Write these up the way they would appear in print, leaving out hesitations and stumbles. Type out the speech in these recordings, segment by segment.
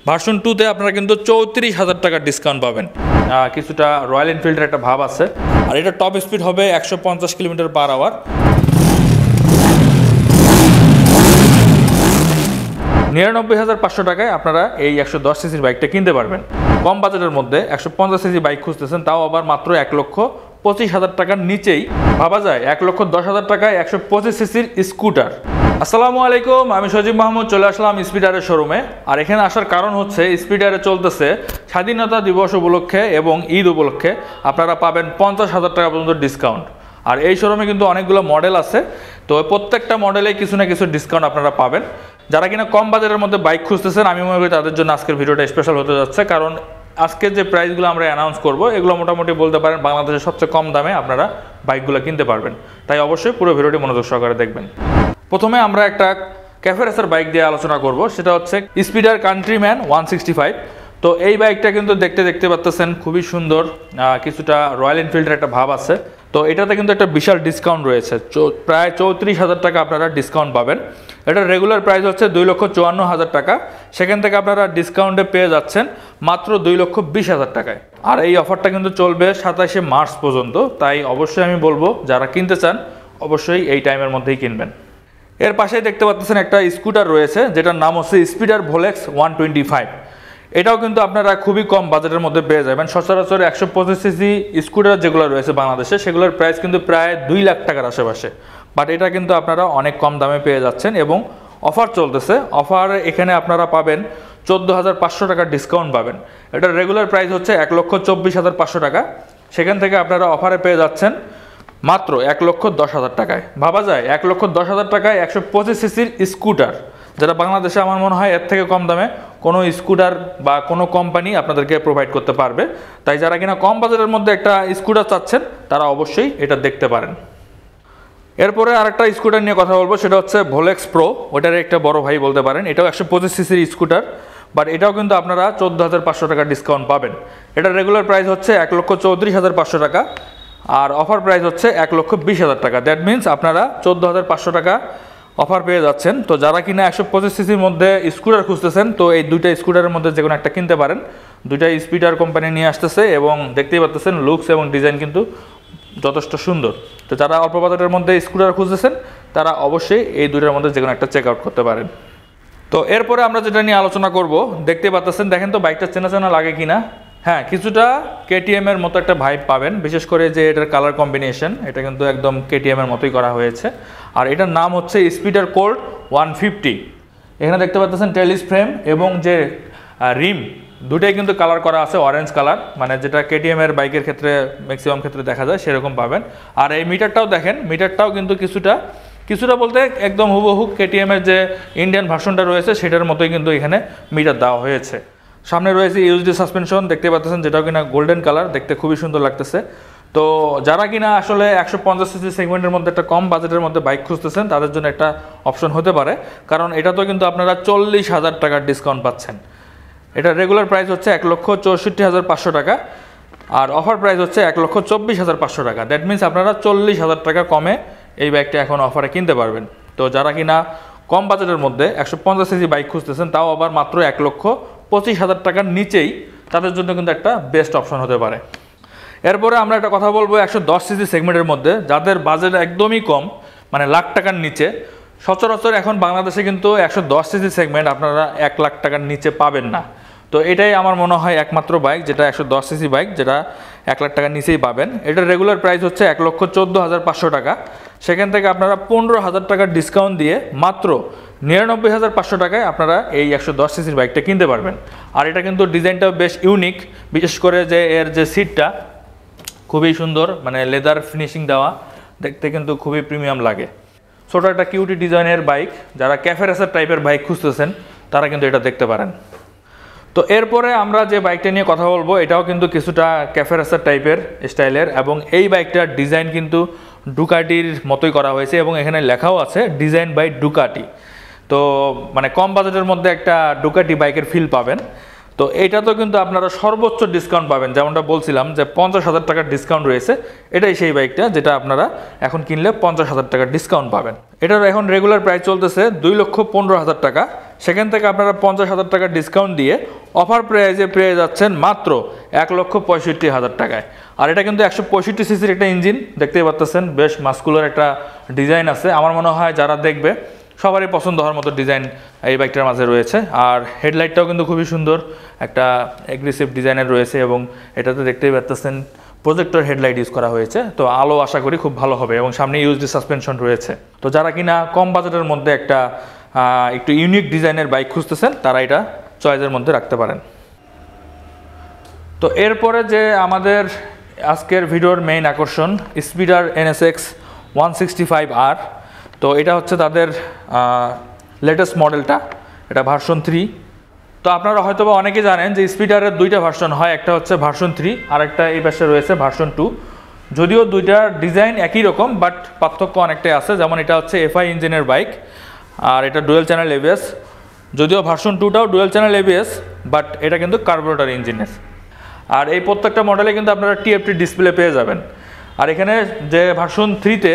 Version 2-তে আপনারা কিন্তু 34,000 টাকার ডিসকাউন্ট পাবেন। কিছুটা রয়্যাল এনফিল্ডের একটা ভাব আছে। আর এটা টপ স্পিড হবে 150 কিলোমিটার/আওয়ার। 99,500 টাকায় আপনারা এই 110 সিসির বাইকটা কিনতে পারবেন। কম বাজেটের মধ্যে 150 সিসি বাইক খুঁজতেছেন, তাও আবার মাত্র 1,25,000 টাকার নিচেই। ভাবা যায় 1,10,000 টাকায় 125 সিসির স্কুটার। আসসালামু আলাইকুম, আমি সজীব মাহমুদ চলে আসলাম স্পিডারের শোরুমে। আর এখানে আসার কারণ হচ্ছে স্পিডারে চলতেছে স্বাধীনতা দিবস উপলক্ষে এবং ঈদ উপলক্ষে আপনারা পাবেন 50,000 টাকা পর্যন্ত ডিসকাউন্ট। আর এই শোরুমে কিন্তু অনেকগুলো মডেল আছে, তো প্রত্যেকটা মডেলে কিছু না কিছু ডিসকাউন্ট আপনারা পাবেন। যারা কিনা কম বাজেটের মধ্যে বাইক খুঁজতেছেন, আমি মনে করি তাদের জন্য আজকের ভিডিওটা স্পেশাল হতে যাচ্ছে। কারণ আজকের যে প্রাইসগুলো আমরা অ্যানাউন্স করব, এগুলো মোটামুটি বলতে পারেন বাংলাদেশের সবচেয়ে কম দামে আপনারা বাইকগুলো কিনতে পারবেন। তাই অবশ্যই পুরো ভিডিওটি মনোযোগ সহকারে দেখবেন। প্রথমে আমরা একটা ক্যাফে রেসার বাইক দিয়ে আলোচনা করব, সেটা হচ্ছে স্পিডার কান্ট্রিম্যান 165। তো এই বাইকটা কিন্তু দেখতে পাচ্ছেন খুবই সুন্দর, কিছুটা রয়্যাল এনফিল্ডের একটা ভাব আছে। তো এটাতে কিন্তু একটা বিশাল ডিসকাউন্ট রয়েছে, প্রায় 34,000 টাকা আপনারা ডিসকাউন্ট পাবেন। এটার রেগুলার প্রাইস হচ্ছে 2,54,000 টাকা, সেখান থেকে আপনারা ডিসকাউন্টে পেয়ে যাচ্ছেন মাত্র 2,20,000 টাকায়। আর এই অফারটা কিন্তু চলবে 27শে মার্চ পর্যন্ত। তাই অবশ্যই আমি বলবো যারা কিনতে চান অবশ্যই এই টাইমের মধ্যেই কিনবেন। এর পাশেই দেখতে পাচ্ছেন একটা স্কুটার রয়েছে, যেটার নাম হচ্ছে স্পিডার ভোলেক্স 125। এটাও কিন্তু আপনারা খুবই কম বাজেটের মধ্যে পেয়ে যাবেন। সচরাচর 125 সিসি স্কুটার যেগুলো রয়েছে বাংলাদেশে, সেগুলোর প্রাইস কিন্তু প্রায় 2 লাখ টাকার আশেপাশে। বাট এটা কিন্তু আপনারা অনেক কম দামে পেয়ে যাচ্ছেন এবং অফার চলতেছে। অফার এখানে আপনারা পাবেন 14,500 টাকার ডিসকাউন্ট পাবেন। এটার রেগুলার প্রাইস হচ্ছে 1,24,500 টাকা, সেখান থেকে আপনারা অফারে পেয়ে যাচ্ছেন মাত্র 1,10,000 টাকায়। ভাবা যায় 1,10,000 টাকায় 125 সিসির স্কুটার, যেটা বাংলাদেশে আমার মনে হয় এর থেকে কম দামে কোনো স্কুটার বা কোনো কোম্পানি আপনাদেরকে প্রোভাইড করতে পারবে। তাই যারা কিনা কম বাজেটের মধ্যে একটা স্কুটার চাচ্ছেন, তারা অবশ্যই এটা দেখতে পারেন। এরপরে আরেকটা স্কুটার নিয়ে কথা বলবো, সেটা হচ্ছে ভোলেক্স প্রো। ওটার একটা বড় ভাই বলতে পারেন। এটাও 125 সিসির স্কুটার, বাট এটাও কিন্তু আপনারা 14,500 টাকা ডিসকাউন্ট পাবেন। এটার রেগুলার প্রাইস হচ্ছে 1,34,500 টাকা, আর অফার প্রাইস হচ্ছে 1,20,000 টাকা। দ্যাট মিনস আপনারা 14,500 টাকা অফার পেয়ে যাচ্ছেন। তো যারা কিনা 125 সিসির মধ্যে স্কুটার খুঁজতেছেন, তো এই দুইটা স্কুটারের মধ্যে যে কোনো একটা কিনতে পারেন। দুইটা স্পিডার কোম্পানি নিয়ে আসতেছে এবং দেখতেই পাচ্ছেন লুকস এবং ডিজাইন কিন্তু যথেষ্ট সুন্দর। তো যারা অল্প বাজেটের মধ্যে স্কুটার খুঁজতেছেন, তারা অবশ্যই এই দুইটার মধ্যে যে কোনো একটা চেক আউট করতে পারেন। তো এরপরে আমরা যেটা নিয়ে আলোচনা করব, দেখতেই পাচ্ছেন, দেখেন তো বাইকটা চেনা লাগে কিনা। হ্যাঁ, কিছুটা কেটিএমের মতো একটা ভাইব পাবেন, বিশেষ করে যে এটার কালার কম্বিনেশন, এটা কিন্তু একদম কেটিএমের মতোই করা হয়েছে। আর এটার নাম হচ্ছে স্পিডার কোল্ড 150। এখানে দেখতে পাচ্ছেন টেলিস ফ্রেম এবং যে রিম, দুটাই কিন্তু কালার করা আছে অরেঞ্জ কালার, মানে যেটা কেটিএমের বাইকের ক্ষেত্রে ম্যাক্সিমাম ক্ষেত্রে দেখা যায় সেরকম পাবেন। আর এই মিটারটাও দেখেন, মিটারটাও কিন্তু কিছুটা বলতে একদম হুবহু কেটিএমের যে ইন্ডিয়ান ভার্সনটা রয়েছে সেটার মতোই কিন্তু এখানে মিটার দেওয়া হয়েছে। সামনে রয়েছে ইউএসডি সাসপেনশন, দেখতে পাচ্ছেন, যেটাও কিনা গোল্ডেন কালার, দেখতে খুবই সুন্দর লাগতেছে। তো যারা কিনা আসলে 150 সিসি সেগমেন্টের মধ্যে একটা কম বাজেটের মধ্যে বাইক খুঁজতেছেন, তাদের জন্য একটা অপশন হতে পারে। কারণ এটা তো কিন্তু আপনারা 40,000 টাকার ডিসকাউন্ট পাচ্ছেন। এটা রেগুলার প্রাইস হচ্ছে 1,64,500 টাকা, আর অফার প্রাইস হচ্ছে 1,24,500 টাকা। দ্যাট মিনস আপনারা 40,000 টাকা কমে এই বাইকটা এখন অফারে কিনতে পারবেন। তো যারা কিনা কম বাজেটের মধ্যে 150 সিসি বাইক খুঁজতেছেন, তাও আবার মাত্র 1,25,000 টাকার নিচেই, তাদের জন্য কিন্তু একটা বেস্ট অপশন হতে পারে। এরপরে আমরা একটা কথা বলবো 110 সিসি সেগমেন্টের মধ্যে, যাদের বাজেট একদমই কম, মানে লাখ টাকার নিচে। সচরাচর এখন বাংলাদেশে কিন্তু 110 সিসি সেগমেন্ট আপনারা 1 লাখ টাকার নিচে পাবেন না। তো এটাই আমার মনে হয় একমাত্র বাইক, যেটা 110 সিসি বাইক, যেটা 1 লাখ টাকার নিচেই পাবেন। এটার রেগুলার প্রাইস হচ্ছে 1,14,500 টাকা, সেখান থেকে আপনারা 15,000 টাকার ডিসকাউন্ট দিয়ে মাত্র 99,500 টাকায় আপনারা এই 110 সিসির বাইকটা কিনতে পারবেন। আর এটা কিন্তু ডিজাইনটাও বেশ ইউনিক, বিশেষ করে যে এর যে সিটটা খুবই সুন্দর, মানে লেদার ফিনিশিং দেওয়া, দেখতে কিন্তু খুবই প্রিমিয়াম লাগে। ছোটো একটা কিউটি ডিজাইনের বাইক, যারা ক্যাফে রেসার টাইপের বাইক খুঁজতেছেন, তারা কিন্তু এটা দেখতে পারেন। তো এরপরে আমরা যে বাইকটা নিয়ে কথা বলবো, এটাও কিন্তু কিছুটা ক্যাফে রেসার টাইপের স্টাইলের, এবং এই বাইকটার ডিজাইন কিন্তু ডুকাটির মতোই করা হয়েছে এবং এখানে লেখাও আছে ডিজাইন বাই ডুকাটি। তো মানে কম বাজেটের মধ্যে একটা ডুকাটি বাইকের ফিল পাবেন। তো এইটাতেও কিন্তু আপনারা সর্বোচ্চ ডিসকাউন্ট পাবেন, যেমনটা বলছিলাম যে 50,000 টাকার ডিসকাউন্ট রয়েছে। এটাই সেই বাইকটা যেটা আপনারা এখন কিনলে 50,000 টাকার ডিসকাউন্ট পাবেন। এটার এখন রেগুলার প্রাইস চলতেছে 2,15,000 টাকা, সেখান থেকে আপনারা 50,000 টাকা ডিসকাউন্ট দিয়ে অফার প্রাইজে পেয়ে যাচ্ছেন মাত্র 1,65,000 টাকায়। আর এটা কিন্তু 165 সিসির একটা ইঞ্জিন, দেখতেই পাচ্ছেন বেশ মাস্কুলার একটা ডিজাইন আছে। আমার মনে হয় যারা দেখবে সবারই পছন্দ হওয়ার মতো ডিজাইন এই বাইকটার মাঝে রয়েছে। আর হেডলাইটটাও কিন্তু খুবই সুন্দর একটা অ্যাগ্রেসিভ ডিজাইনের রয়েছে, এবং এটাতে দেখতেই পাচ্ছেন প্রজেক্টর হেডলাইট ইউজ করা হয়েছে। তো আলো আশা করি খুব ভালো হবে, এবং সামনে ইউএসডি সাসপেনশন রয়েছে। তো যারা কিনা কম বাজেটের মধ্যে একটা একটু ইউনিক ডিজাইনের বাইক খুঁজতেছেন তারা এটা চয়েসের মধ্যে রাখতে পারেন। তো এরপরে যে আমাদের আজকের ভিডিওর মেইন আকর্ষণ স্পিডার NSX 165R। তো এটা হচ্ছে তাদের লেটেস্ট মডেলটা, এটা ভার্সন 3। তো আপনারা হয়তো বা অনেকে জানেন যে স্পিডারের দুইটা ভার্সন হয়, একটা হচ্ছে ভার্সন 3 আর একটা এই পাশে রয়েছে ভার্সন 2। যদিও দুইটার ডিজাইন একই রকম, বাট পার্থক্য অনেকটাই আছে। যেমন এটা হচ্ছে FI ইঞ্জিনের বাইক, আর এটা ডুয়েল চ্যানেল ABS। যদিও ভার্সন 2টাও ডুয়েল চ্যানেল ABS, বাট এটা কিন্তু কার্বোরেটর ইঞ্জিনের। আর এই প্রত্যেকটা মডেলে কিন্তু আপনারা TFT ডিসপ্লে পেয়ে যাবেন। আর এখানে যে ভার্সন 3তে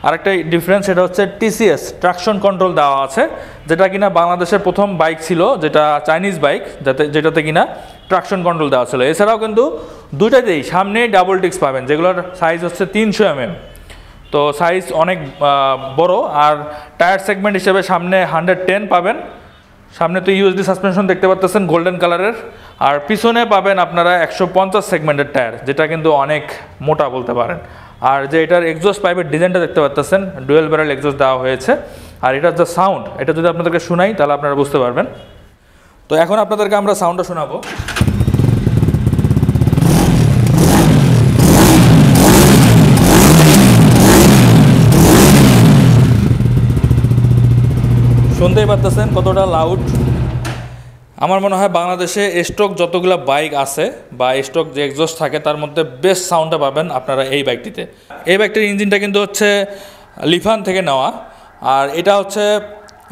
আরেকটা ডিফারেন্স, সেটা হচ্ছে TCS ট্রাকশন কন্ট্রোল দেওয়া আছে, যেটা কিনা বাংলাদেশের প্রথম বাইক ছিল, যেটা চাইনিজ বাইক, যেটাতে কিনা ট্রাকশন কন্ট্রোল দেওয়া ছিল। এছাড়াও কিন্তু দুইটাতেই সামনে ডাবল ডিস্ক পাবেন, যেগুলোর সাইজ হচ্ছে 300 mm। তো সাইজ অনেক বড়। আর টায়ার সেগমেন্ট হিসেবে সামনে 110 পাবেন। সামনে তো ইউএসডি সাসপেনশন দেখতে পাচ্ছেন গোল্ডেন কালারের। আর পিছনে পাবেন আপনারা 150 সেগমেন্টের টায়ার, যেটা কিন্তু অনেক মোটা বলতে পারেন। আর যে এটার এক্সজস্ট পাইপের ডিজাইনটা দেখতে পাচ্ছেন, ডুয়েল ব্যারেল এক্সজস্ট দেওয়া হয়েছে। আর এটার যে সাউন্ড, এটা যদি আপনাদেরকে শোনাই তাহলে আপনারা বুঝতে পারবেন। তো এখন আপনাদেরকে আমরা সাউন্ডটা শোনাবো। শুনতেই পাচ্ছেন কতটা লাউড। আমার মনে হয় বাংলাদেশে স্টক যতগুলো বাইক আছে বা স্টক যে এক্সজস্ট থাকে তার মধ্যে বেস্ট সাউন্ডটা পাবেন আপনারা এই বাইকটিতে। এই বাইকটির ইঞ্জিনটা কিন্তু হচ্ছে লিফান থেকে নেওয়া, আর এটা হচ্ছে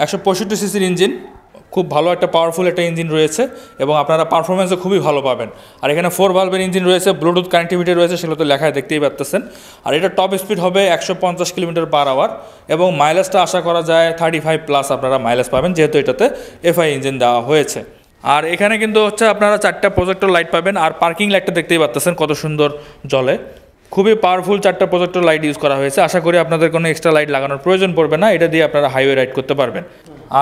165 সিসির ইঞ্জিন। খুব ভালো একটা পাওয়ারফুল একটা ইঞ্জিন রয়েছে, এবং আপনারা পারফরমেন্সও খুবই ভালো পাবেন। আর এখানে 4 ভালভের ইঞ্জিন রয়েছে, ব্লুটুথ কানেক্টিভিটি রয়েছে, সেগুলো তো লেখায় দেখতেই পাচ্ছেন। আর এটা টপ স্পিড হবে 150 km/h, এবং মাইলেজটা আশা করা যায় 35+ আপনারা মাইলেজ পাবেন, যেহেতু এটাতে FI ইঞ্জিন দেওয়া হয়েছে। আর এখানে কিন্তু হচ্ছে আপনারা 4টা প্রজেক্টর লাইট পাবেন। আর পার্কিং লাইটটা দেখতেই পাচ্ছেন কত সুন্দর জ্বলে। খুবই পাওয়ারফুল 4টা প্রজেক্টর লাইট ইউজ করা হয়েছে। আশা করি আপনাদের কোনো এক্সট্রা লাইট লাগানোর প্রয়োজন পড়বে না, এটা দিয়ে আপনারা হাইওয়ে রাইড করতে পারবেন।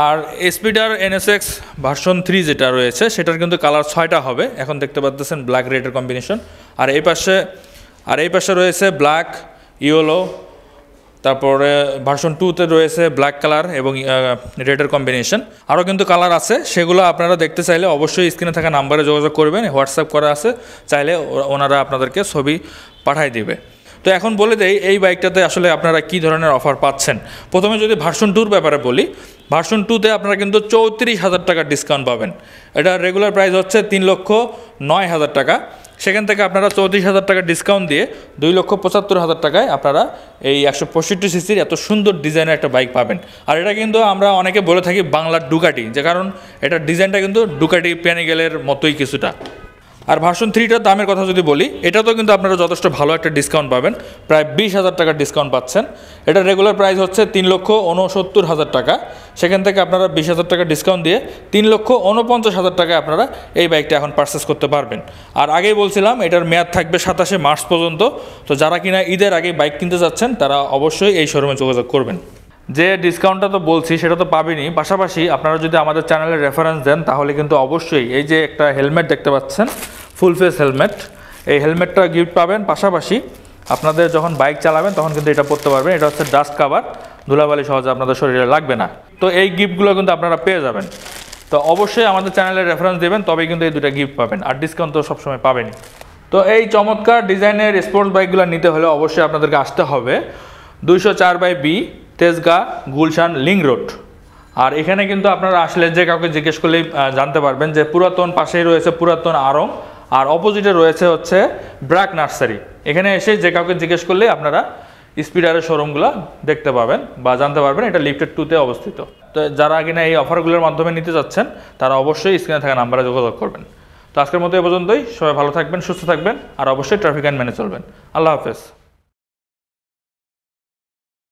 আর স্পিডার NSX ভার্সন 3 যেটা রয়েছে সেটার কিন্তু কালার 6টা হবে। এখন দেখতে পাচ্ছেন ব্ল্যাক রেডের কম্বিনেশন। আর এই পাশে রয়েছে ব্ল্যাক, ইয়েলো, তারপরে ভার্সন 2তে রয়েছে ব্ল্যাক কালার এবং রেডের কম্বিনেশন। আরও কিন্তু কালার আছে, সেগুলো আপনারা দেখতে চাইলে অবশ্যই স্ক্রিনে থাকা নাম্বারে যোগাযোগ করবেন। হোয়াটসঅ্যাপ করা আছে, চাইলে ওনারা আপনাদেরকে ছবি পাঠিয়ে দিবে। তো এখন বলে দেই এই বাইকটাতে আসলে আপনারা কী ধরনের অফার পাচ্ছেন। প্রথমে যদি ভার্সন 2-র ব্যাপারে বলি, ভার্সন 2তে আপনারা কিন্তু 34,000 টাকার ডিসকাউন্ট পাবেন। এটা রেগুলার প্রাইস হচ্ছে 3,09,000 টাকা। সেখান থেকে আপনারা 34,000 টাকা ডিসকাউন্ট দিয়ে 2,75,000 টাকায় আপনারা এই 165 সিসির এত সুন্দর ডিজাইনের একটা বাইক পাবেন। আর এটা কিন্তু আমরা অনেকে বলে থাকি বাংলার ডুকাটি, যে কারণ এটার ডিজাইনটা কিন্তু ডুকাটি প্যানিগেলের মতোই কিছুটা। আর ভার্সন 3টার দামের কথা যদি বলি, এটাতেও কিন্তু আপনারা যথেষ্ট ভালো একটা ডিসকাউন্ট পাবেন, প্রায় 20,000 টাকার ডিসকাউন্ট পাচ্ছেন। এটার রেগুলার প্রাইস হচ্ছে 3,69,000 টাকা। সেখান থেকে আপনারা 20,000 টাকা ডিসকাউন্ট দিয়ে 3,49,000 টাকায় আপনারা এই বাইকটা এখন পারচেস করতে পারবেন। আর আগেই বলছিলাম এটার মেয়াদ থাকবে 27 মার্চ পর্যন্ত। তো যারা কিনা ঈদের আগে বাইক কিনতে যাচ্ছেন তারা অবশ্যই এই শোরুমে যোগাযোগ করবেন। যে ডিসকাউন্টটা তো বলছি সেটা তো পাবেনই, পাশাপাশি আপনারা যদি আমাদের চ্যানেলের রেফারেন্স দেন তাহলে কিন্তু অবশ্যই এই যে একটা হেলমেট দেখতে পাচ্ছেন, ফুল ফেস হেলমেট, এই হেলমেটটা গিফট পাবেন। পাশাপাশি আপনাদের যখন বাইক চালাবেন তখন কিন্তু এটা পরতে পারবেন। এটা হচ্ছে ডাস্ট কাভার, ধুলাবালি সহজে আপনাদের শরীরে লাগবে না। তো এই গিফটগুলো কিন্তু আপনারা পেয়ে যাবেন। তো অবশ্যই আমাদের চ্যানেলের রেফারেন্স দেবেন, তবেই কিন্তু এই দুটো গিফট পাবেন। আর ডিসকাউন্ট তো সবসময় পাবেনই। তো এই চমৎকার ডিজাইনের স্পোর্টস বাইকগুলো নিতে হলে অবশ্যই আপনাদেরকে আসতে হবে 204/B Tejgaon Gulshan link road. আর এখানে কিন্তু আপনারা আসলে যে কাউকে জিজ্ঞেস করলেই জানতে পারবেন যে পুরাতন পাশেই রয়েছে পুরাতন আড়ং, আর অপোজিটে রয়েছে হচ্ছে ব্র্যাক নার্সারি। এখানে এসে যে কাউকে জিজ্ঞেস করলেই আপনারা স্পিডারের শোরুমগুলো দেখতে পাবেন বা জানতে পারবেন। এটা লিফটেড 2-তে অবস্থিত। তো যারা কিনা এই অফারগুলোর মাধ্যমে নিতে যাচ্ছেন তারা অবশ্যই স্ক্রিনে থাকা নাম্বারে যোগাযোগ করবেন। তো আজকের মতো এ পর্যন্তই। সবাই ভালো থাকবেন, সুস্থ থাকবেন, আর অবশ্যই ট্রাফিক আইন মেনে চলবেন। আল্লাহ হাফেজ।